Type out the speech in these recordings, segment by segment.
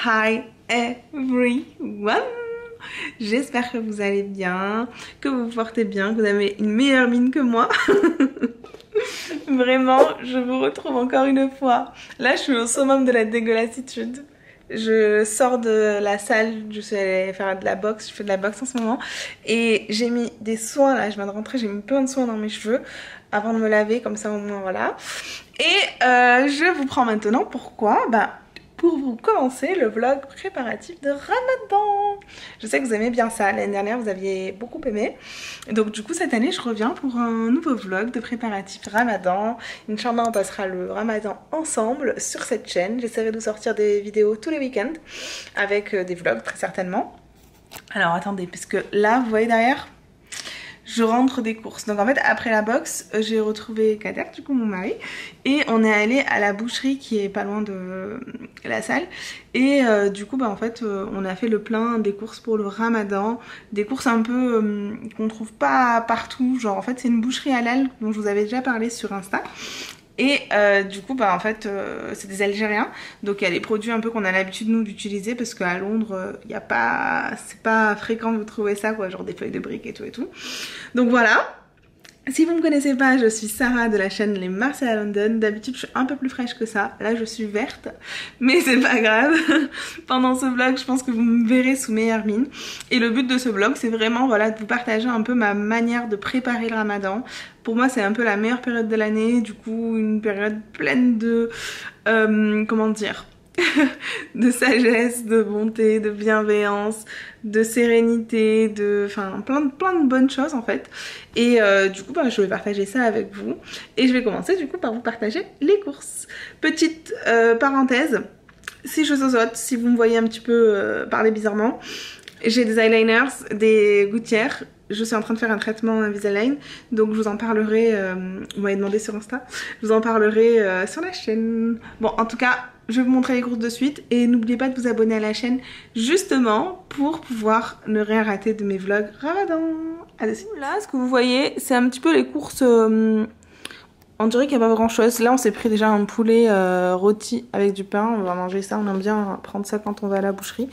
Hi everyone! J'espère que vous allez bien, que vous vous portez bien, que vous avez une meilleure mine que moi. Vraiment, je vous retrouve encore une fois. Là, je suis au summum de la dégueulassitude. Je sors de la salle, je suis allée faire de la boxe, je fais de la boxe en ce moment. Et j'ai mis des soins là, je viens de rentrer, j'ai mis plein de soins dans mes cheveux avant de me laver, comme ça au moins voilà. Et je vous prends maintenant, pourquoi? Pour vous commencer le vlog préparatif de Ramadan. Je sais que vous aimez bien ça, l'année dernière vous aviez beaucoup aimé. Donc du coup cette année je reviens pour un nouveau vlog de préparatif Ramadan. Inch'Allah on passera le Ramadan ensemble sur cette chaîne. J'essaierai de vous sortir des vidéos tous les week-ends avec des vlogs très certainement. Alors attendez, parce que là vous voyez derrière, je rentre des courses. Donc en fait après la boxe j'ai retrouvé Kader, du coup mon mari, et on est allé à la boucherie qui est pas loin de la salle. Et du coup en fait on a fait le plein des courses pour le Ramadan, des courses un peu qu'on trouve pas partout. Genre en fait c'est une boucherie halal dont je vous avais déjà parlé sur Insta. Et du coup en fait c'est des Algériens, donc il y a les produits un peu qu'on a l'habitude nous d'utiliser, parce qu'à Londres il y a pas, c'est pas fréquent de vous trouver ça quoi, genre des feuilles de briques et tout. Donc voilà. Si vous me connaissez pas, je suis Sarah de la chaîne Les Marseillais à London. D'habitude je suis un peu plus fraîche que ça, là je suis verte, mais c'est pas grave. Pendant ce vlog je pense que vous me verrez sous meilleure mine. Et le but de ce vlog c'est vraiment voilà, de vous partager un peu ma manière de préparer le Ramadan. Pour moi c'est un peu la meilleure période de l'année, du coup une période pleine de... comment dire de sagesse, de bonté, de bienveillance, de sérénité, de... enfin plein de bonnes choses en fait. Et du coup je vais partager ça avec vous. Et je vais commencer du coup par vous partager les courses. Petite parenthèse, si je zozote, si vous me voyez un petit peu parler bizarrement, j'ai des eyeliners, des gouttières. Je suis en train de faire un traitement Invisalign, donc je vous en parlerai, vous m'avez demandé sur Insta, je vous en parlerai sur la chaîne. Bon, en tout cas, je vais vous montrer les courses de suite, et n'oubliez pas de vous abonner à la chaîne, justement, pour pouvoir ne rien rater de mes vlogs Ramadan. Allez, là, ce que vous voyez, c'est un petit peu les courses... on dirait qu'il n'y a pas grand chose. Là on s'est pris déjà un poulet rôti avec du pain. On va manger ça, on aime bien prendre ça quand on va à la boucherie.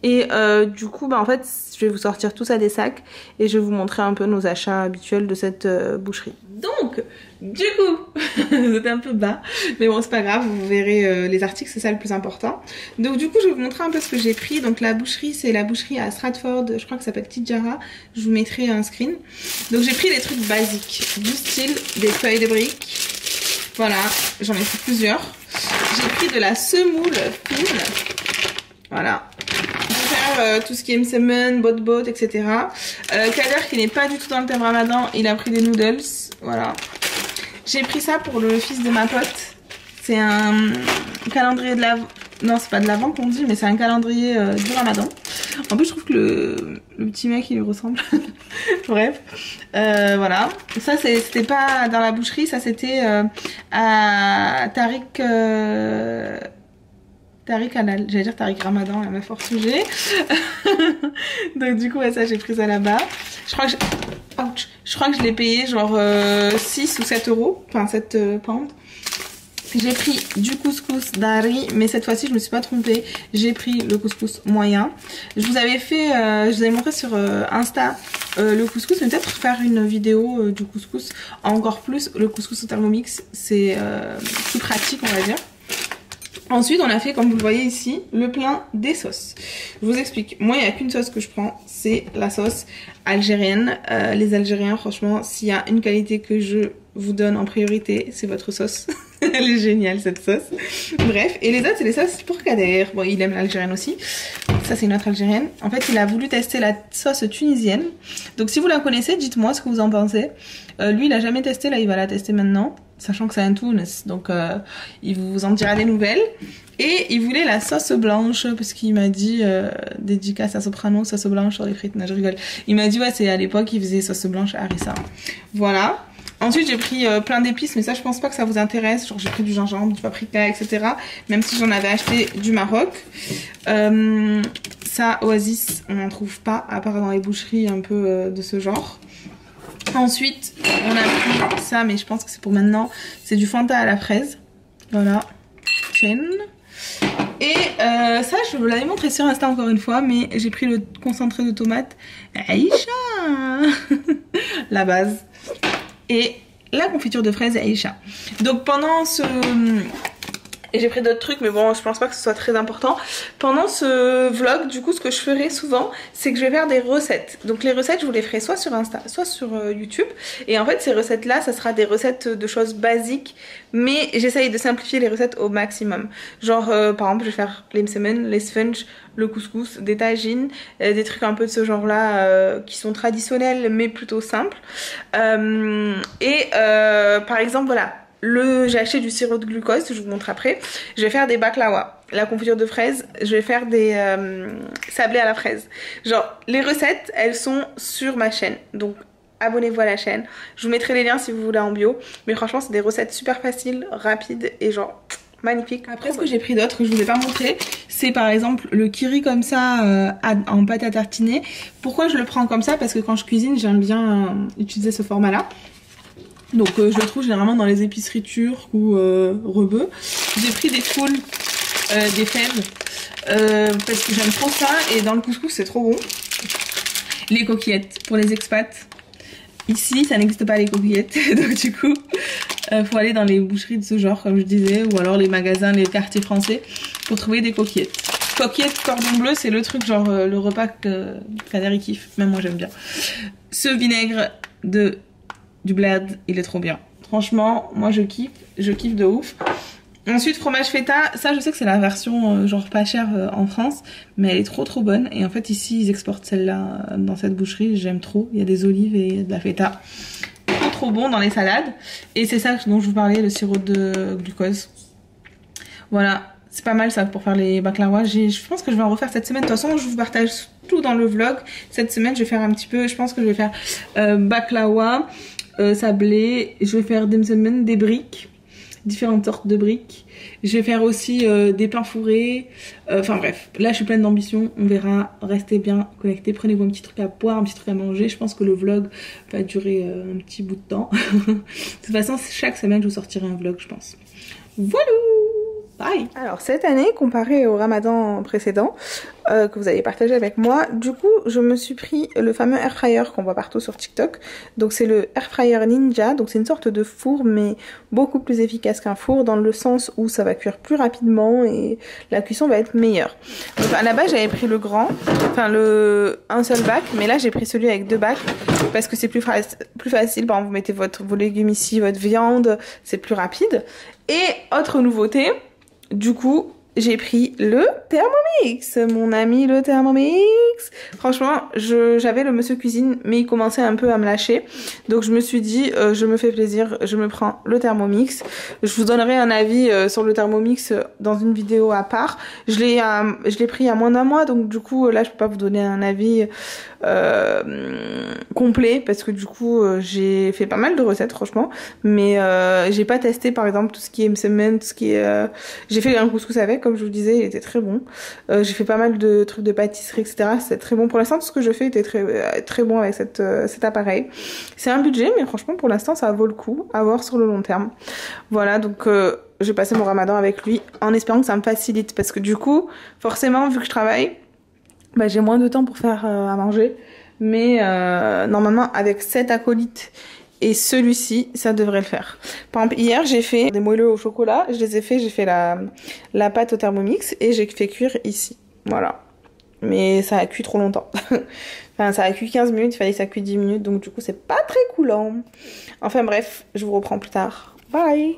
Et du coup en fait je vais vous sortir tout ça des sacs et je vais vous montrer un peu nos achats habituels de cette boucherie. Donc du coup c'était un peu bas, mais bon c'est pas grave, vous verrez les articles, c'est ça le plus important. Donc du coup je vais vous montrer un peu ce que j'ai pris. Donc la boucherie, c'est la boucherie à Stratford, je crois que ça s'appelle Tijara. Je vous mettrai un screen. Donc j'ai pris des trucs basiques du style des feuilles de briques. Voilà, j'en ai pris plusieurs. J'ai pris de la semoule fine. Voilà. Pour faire tout ce qui est msemen, bot, etc. Kader qui n'est pas du tout dans le thème Ramadan, il a pris des noodles. Voilà. J'ai pris ça pour le fils de ma pote. C'est un calendrier de l'Avent. Non, c'est pas de l'Avent qu'on dit, mais c'est un calendrier du Ramadan. En plus, je trouve que le petit mec, il lui ressemble. Bref, voilà. Ça, c'était pas dans la boucherie, ça c'était à Tariq... Tariq Halal, j'allais dire Tariq Ramadan, la meuf hors sujet. Donc du coup, ouais, ça j'ai pris ça là-bas. Je crois que je l'ai payé genre 6 ou 7 euros, enfin 7 pounds. J'ai pris du couscous d'Ari, mais cette fois-ci je me suis pas trompée, j'ai pris le couscous moyen. Je vous avais fait, je vous avais montré sur Insta le couscous, mais peut-être faire une vidéo du couscous encore plus. Le couscous au Thermomix, c'est plus pratique on va dire. Ensuite, on a fait, comme vous le voyez ici, le plein des sauces. Je vous explique. Moi, il n'y a qu'une sauce que je prends, c'est la sauce algérienne. Les Algériens, franchement, s'il y a une qualité que je vous donne en priorité, c'est votre sauce. Elle est géniale, cette sauce. Bref, et les autres, c'est les sauces pour Kader. Bon, il aime l'algérienne aussi. Ça, c'est une autre algérienne. En fait, il a voulu tester la sauce tunisienne. Donc, si vous la connaissez, dites-moi ce que vous en pensez. Lui, il a jamais testé, là, il va la tester maintenant. Sachant que c'est un Tunis, donc il vous en dira des nouvelles. Et il voulait la sauce blanche, parce qu'il m'a dit, dédicace à Soprano, sauce blanche sur les frites. Non, je rigole. Il m'a dit, ouais, c'est à l'époque, il faisait sauce blanche à harissa. Voilà. Ensuite, j'ai pris plein d'épices, mais ça, je pense pas que ça vous intéresse. Genre, j'ai pris du gingembre, du paprika, etc. Même si j'en avais acheté du Maroc. Ça, Oasis, on n'en trouve pas, à part dans les boucheries un peu de ce genre. Ensuite, on a pris ça, mais je pense que c'est pour maintenant. C'est du Fanta à la fraise. Voilà. Chaîne. Et ça, je vous l'avais montré sur Insta encore une fois, mais j'ai pris le concentré de tomate Aïcha, la base, et la confiture de fraises Aïcha. Donc pendant ce... Et j'ai pris d'autres trucs, mais bon, je pense pas que ce soit très important. Pendant ce vlog, du coup, ce que je ferai souvent, c'est que je vais faire des recettes. Donc les recettes, je vous les ferai soit sur Insta, soit sur YouTube. Et en fait, ces recettes-là, ça sera des recettes de choses basiques, mais j'essaye de simplifier les recettes au maximum. Genre, par exemple, je vais faire les msemen, les sponges, le couscous, des tagines, des trucs un peu de ce genre-là qui sont traditionnels, mais plutôt simples. Par exemple, voilà. J'ai acheté du sirop de glucose, je vous montre après. Je vais faire des baklawa, la confiture de fraises, je vais faire des sablés à la fraise. Genre, les recettes, elles sont sur ma chaîne. Donc, abonnez-vous à la chaîne. Je vous mettrai les liens si vous voulez en bio. Mais franchement, c'est des recettes super faciles, rapides et genre magnifiques. Après, ce que j'ai pris d'autre, que je vous ai pas montré, c'est par exemple le kiri comme ça en pâte à tartiner. Pourquoi je le prends comme ça? Parce que quand je cuisine, j'aime bien utiliser ce format-là. Donc je le trouve généralement dans les épiceries turques ou rebeux. J'ai pris des foules, des fèves, parce que j'aime trop ça. Et dans le couscous c'est trop bon. Les coquillettes pour les expats. Ici ça n'existe pas les coquillettes. Donc du coup faut aller dans les boucheries de ce genre comme je disais. Ou alors les magasins, les quartiers français pour trouver des coquillettes. Coquillettes cordon bleu, c'est le truc genre le repas que Frédéric kiffe. Même moi j'aime bien. Ce vinaigre du bled, il est trop bien. Franchement, moi je kiffe de ouf. Ensuite, fromage feta, ça je sais que c'est la version genre pas chère en France, mais elle est trop bonne. Et en fait ici ils exportent celle-là dans cette boucherie, j'aime trop. Il y a des olives et de la feta. Trop bon dans les salades. Et c'est ça dont je vous parlais, le sirop de glucose. Voilà, c'est pas mal ça pour faire les baklawas. Je pense que je vais en refaire cette semaine. De toute façon, je vous partage tout dans le vlog. Cette semaine, je vais faire un petit peu, je pense que je vais faire baklawa, sablé. Je vais faire des msemen, des briques, différentes sortes de briques. Je vais faire aussi des pains fourrés. Enfin bref, là je suis pleine d'ambition. On verra. Restez bien connectés. Prenez-vous un petit truc à boire, un petit truc à manger. Je pense que le vlog va durer un petit bout de temps. De toute façon, chaque semaine je vous sortirai un vlog, je pense. Voilà. Bye. Alors cette année, comparé au ramadan précédent que vous avez partagé avec moi, du coup je me suis pris le fameux air fryer qu'on voit partout sur TikTok. Donc c'est le air fryer Ninja, donc c'est une sorte de four mais beaucoup plus efficace qu'un four dans le sens où ça va cuire plus rapidement et la cuisson va être meilleure. Donc à la base j'avais pris le grand, enfin un seul bac, mais là j'ai pris celui avec 2 bacs parce que c'est plus facile. Par exemple vous mettez vos légumes ici, votre viande, c'est plus rapide. Et autre nouveauté, du coup, j'ai pris le Thermomix, mon ami le Thermomix. Franchement, j'avais le monsieur cuisine, mais il commençait un peu à me lâcher. Donc je me suis dit, je me fais plaisir, je me prends le Thermomix. Je vous donnerai un avis sur le Thermomix dans une vidéo à part. Je l'ai pris il y a moins d'un mois, donc du coup, là, je peux pas vous donner un avis complet parce que du coup j'ai fait pas mal de recettes franchement, mais j'ai pas testé par exemple tout ce qui est msemen, tout ce qui est j'ai fait un couscous avec, comme je vous disais, il était très bon. J'ai fait pas mal de trucs de pâtisserie, etc. C'était très bon. Pour l'instant tout ce que je fais était très bon avec cet appareil. C'est un budget, mais franchement pour l'instant ça vaut le coup à voir sur le long terme. Voilà, donc j'ai passé mon ramadan avec lui en espérant que ça me facilite, parce que du coup forcément vu que je travaille, bah, j'ai moins de temps pour faire à manger, mais normalement avec cet acolyte et celui-ci ça devrait le faire. Par exemple hier j'ai fait des moelleux au chocolat, j'ai fait la pâte au Thermomix et j'ai fait cuire ici, voilà. Mais ça a cuit trop longtemps. Enfin ça a cuit 15 minutes, il fallait que ça cuise 10 minutes, donc du coup c'est pas très coulant. Enfin bref, je vous reprends plus tard. Bye.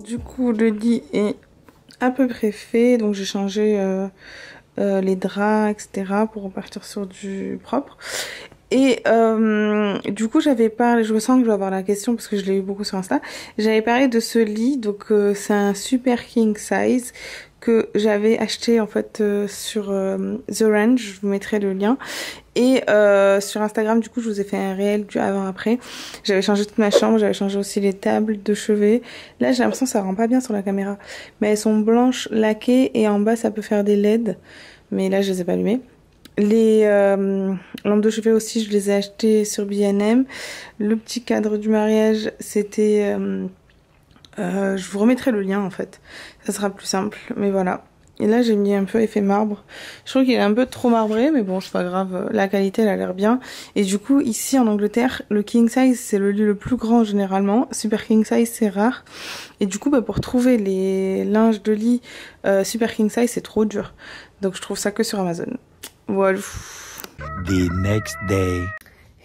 Du coup le lit est à peu près fait, donc j'ai changé les draps etc pour repartir sur du propre. Et du coup j'avais parlé, je sens que je vais avoir la question parce que je l'ai eu beaucoup sur Insta, j'avais parlé de ce lit, donc c'est un super king size que j'avais acheté en fait sur The Range, je vous mettrai le lien. Et sur Instagram, du coup, je vous ai fait un réel du avant-après. J'avais changé toute ma chambre, j'avais changé aussi les tables de chevet. Là, j'ai l'impression que ça rend pas bien sur la caméra. Mais elles sont blanches, laquées, et en bas, ça peut faire des LED. Mais là, je les ai pas allumées. Les lampes de chevet aussi, je les ai achetées sur B&M. Le petit cadre du mariage, c'était... je vous remettrai le lien, en fait. Ça sera plus simple, mais voilà. Et là, j'ai mis un peu effet marbre. Je trouve qu'il est un peu trop marbré, mais bon, c'est pas grave. La qualité, elle a l'air bien. Et du coup, ici, en Angleterre, le king size, c'est le lit le plus grand, généralement. Super king size, c'est rare. Et du coup, bah, pour trouver les linges de lit super king size, c'est trop dur. Donc, je trouve ça que sur Amazon. Voilà. The next day.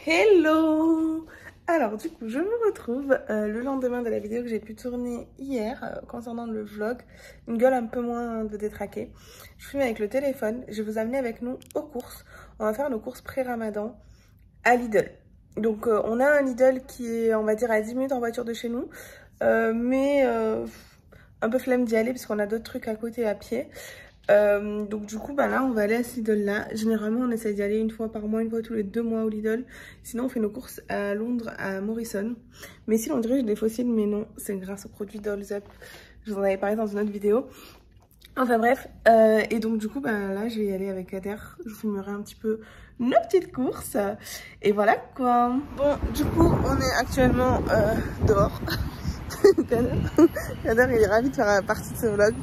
Hello! Alors du coup je me retrouve le lendemain de la vidéo que j'ai pu tourner hier concernant le vlog, une gueule un peu moins de détraquée. Je filme avec le téléphone, je vais vous amener avec nous aux courses. On va faire nos courses pré-ramadan à Lidl. Donc on a un Lidl qui est on va dire à 10 minutes en voiture de chez nous, mais un peu flemme d'y aller parce qu'on a d'autres trucs à côté à pied. Donc du coup bah là on va aller à ce Lidl là. Généralement on essaie d'y aller une fois par mois, une fois tous les 2 mois au Lidl. Sinon on fait nos courses à Londres à Morrison. Mais ici on dirige des fossiles, mais non, c'est grâce au produit Dolls Up. Je vous en avais parlé dans une autre vidéo. Enfin bref, et donc du coup bah là je vais y aller avec Kader. Je vous filmerai un petit peu nos petites courses. Et voilà quoi. Bon du coup on est actuellement dehors. Kader il est ravi de faire partie de ce vlog.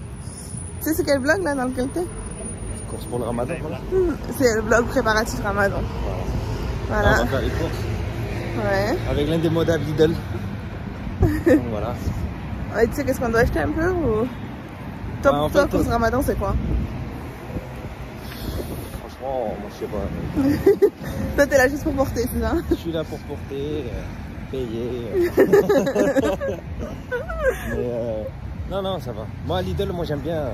Tu sais c'est quel vlog là dans lequel t'es? Course pour le ramadan, voilà. C'est le vlog préparatif ramadan. Voilà. Là, on va faire les courses. Ouais. Avec l'un des modables Lidl. Donc voilà. Ouais, tu sais qu'est-ce qu'on doit acheter un peu ou... Toi, pour toi, course ramadan, c'est quoi? Franchement, moi je sais pas. Toi, t'es là juste pour porter, c'est ça? Je suis là pour porter, payer. Mais non, ça va. Moi, Lidl, moi j'aime bien.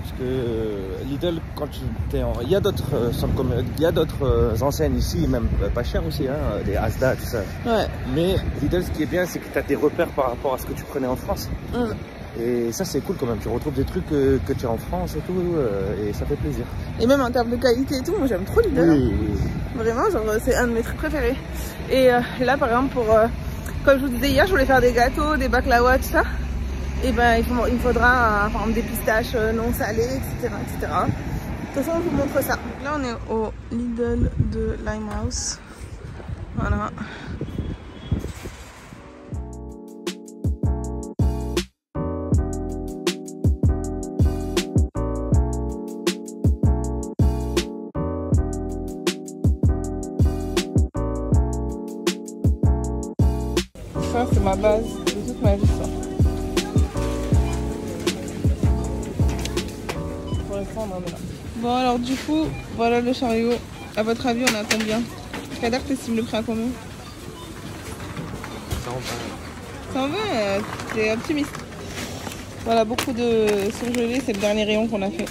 Parce que Lidl, quand tu t'es en... Il y a d'autres enseignes ici, même pas chères aussi, hein, des Asda, tout ça. Ouais. Mais Lidl, ce qui est bien, c'est que tu as des repères par rapport à ce que tu prenais en France. Et ça, c'est cool quand même. Tu retrouves des trucs que tu as en France et tout, et ça fait plaisir. Et même en termes de qualité et tout, moi j'aime trop Lidl. Oui. Vraiment, genre, c'est un de mes trucs préférés. Et là, par exemple, pour... comme je vous disais hier, je voulais faire des gâteaux, des baklawas, tout ça. Et ben il faudra par exemple des pistaches non salées, etc., etc. De toute façon, on vous montre ça. Là, on est au Lidl de Limehouse. Voilà. Ça, c'est ma base de toute ma vie, ça. Bon alors du coup, voilà le chariot. À votre avis, on a combien? Kader, t'estimes le prix à combien? 120. 120, t'es optimiste. Voilà, beaucoup de surgelés, c'est le dernier rayon qu'on a fait.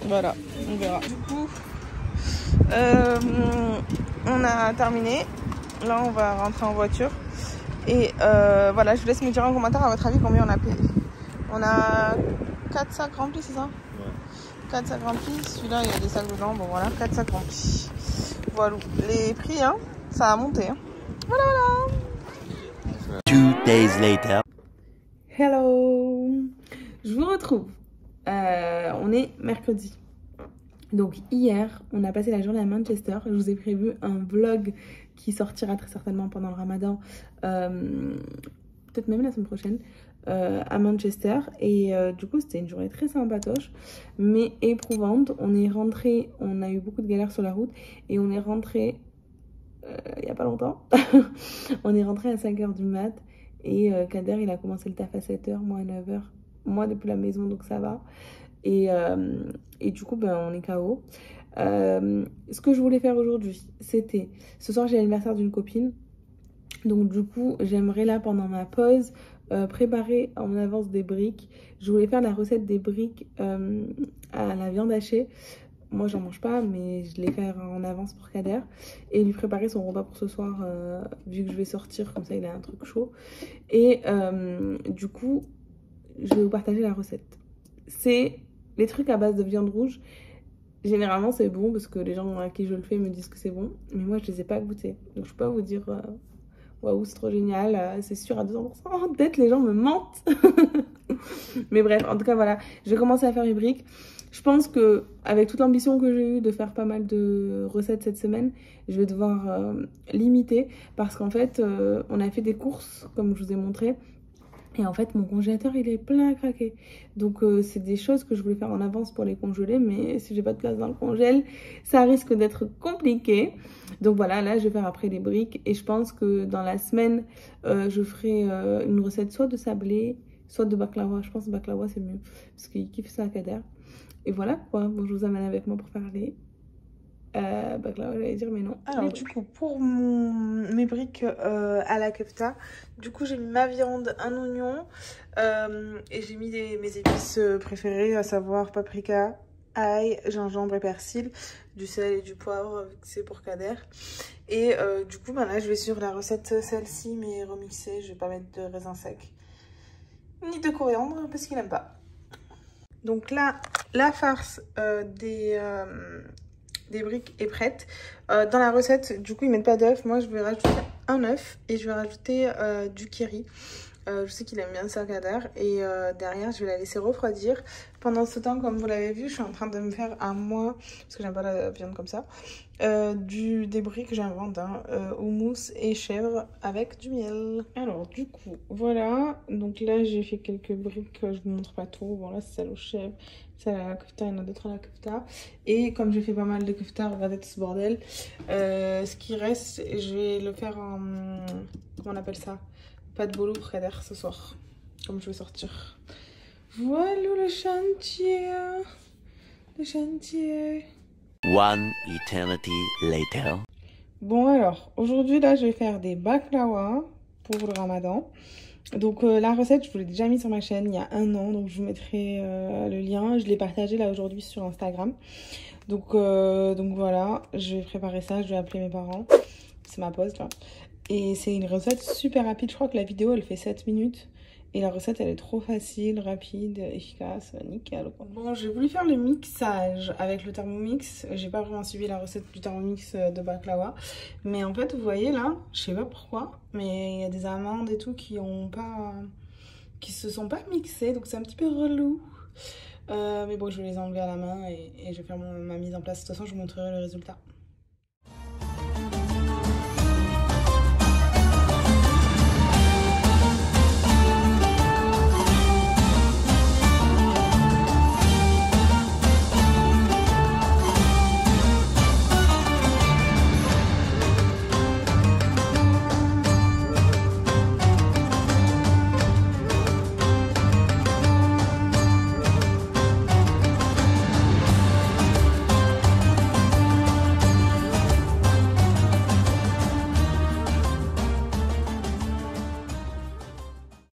Voilà, on verra. Du coup, on a terminé. Là, on va rentrer en voiture. Et voilà, je vous laisse me dire en commentaire à votre avis combien on a payé. On a 4 sacs remplis, c'est ça? 4 sacs remplis, celui-là il y a des sacs dedans, bon voilà, 4 sacs remplis. Voilà, les prix, hein, ça a monté. Hein. Voilà, voilà. 2 days later. Hello, je vous retrouve. On est mercredi. Donc hier, on a passé la journée à Manchester. Je vous ai prévu un vlog qui sortira très certainement pendant le Ramadan, peut-être même la semaine prochaine. À Manchester et du coup c'était une journée très sympatoche mais éprouvante. On est rentré, on a eu beaucoup de galères sur la route et on est rentré il y a pas longtemps. On est rentré à 5h du mat et Kader il a commencé le taf à 7h, moi à 9h, moi depuis la maison donc ça va et du coup ben on est KO. Ce que je voulais faire aujourd'hui, c'était ce soir j'ai l'anniversaire d'une copine, donc du coup j'aimerais là pendant ma pause préparer en avance des briques. Je voulais faire la recette des briques à la viande hachée. Moi j'en mange pas mais je l'ai fait en avance pour Kader et lui préparer son repas pour ce soir vu que je vais sortir, comme ça il a un truc chaud. Et du coup je vais vous partager la recette. c'est les trucs à base de viande rouge. Généralement, c'est bon parce que les gens à qui je le fais me disent que c'est bon. Mais moi, je les ai pas goûtés. Donc, je peux pas vous dire waouh, c'est trop génial, c'est sûr à 200%. Peut-être les gens me mentent. Mais bref, en tout cas, voilà. Je vais commencer à faire mes briques. Je pense que avec toute l'ambition que j'ai eue de faire pas mal de recettes cette semaine, je vais devoir limiter parce qu'en fait, on a fait des courses, comme je vous ai montré. Et en fait, mon congélateur, il est plein à craquer. Donc, c'est des choses que je voulais faire en avance pour les congeler. Mais si j'ai pas de place dans le congèle, ça risque d'être compliqué. Donc voilà, là, je vais faire après les briques. Et je pense que dans la semaine, je ferai une recette soit de sablé, soit de baklawa. Je pense que baklawa, c'est mieux. Parce qu'il kiffe ça à Kader. Et voilà quoi. Bon, je vous amène avec moi pour faire les... baklawa, j'allais dire, mais non. Alors, du coup, pour mes briques à la kefta, du coup, j'ai mis ma viande, un oignon et j'ai mis mes épices préférées, à savoir paprika, ail, gingembre et persil, du sel et du poivre, vu que c'est pour Kader. Et du coup, ben là, je vais sur la recette celle-ci, mais remixée. Je vais pas mettre de raisin sec, ni de coriandre, parce qu'il n'aime pas. Donc là, la farce des briques est prête. Dans la recette, du coup, ils mettent pas d'œuf. Moi, je vais rajouter un œuf et je vais rajouter du kiri. Je sais qu'il aime bien ça, Kader. Et derrière, je vais la laisser refroidir. Pendant ce temps, comme vous l'avez vu, je suis en train de me faire à moi, parce que j'aime pas la viande comme ça, des briques, j'invente, hein, houmous et chèvre avec du miel. Alors, du coup, voilà. Donc là, j'ai fait quelques briques. Je vous montre pas trop. Bon, là, c'est celle au chèvre. Celle à la kefta, il y en a d'autres à la kefta. Et comme j'ai fait pas mal de kefta, regardez tout ce bordel. Ce qui reste, je vais le faire en... Comment on appelle ça? Pas de bolo pour Kader ce soir, comme je vais sortir. Voilà le chantier. Le chantier. One eternity later. Bon alors, aujourd'hui là, je vais faire des baklawa pour le ramadan. Donc la recette, je vous l'ai déjà mis sur ma chaîne il y a un an, donc je vous mettrai le lien. Je l'ai partagé là aujourd'hui sur Instagram. Donc voilà, je vais préparer ça, je vais appeler mes parents. C'est ma pause là. Et c'est une recette super rapide. Je crois que la vidéo, elle fait 7 minutes. Et la recette, elle est trop facile, rapide, efficace, nickel. Bon, j'ai voulu faire le mixage avec le Thermomix. J'ai pas vraiment suivi la recette du Thermomix de baklawa. Mais en fait, vous voyez là, je sais pas pourquoi, mais il y a des amandes et tout qui se sont pas mixées. Donc c'est un petit peu relou. Mais bon, je vais les enlever à la main et je vais faire ma mise en place. De toute façon, je vous montrerai le résultat.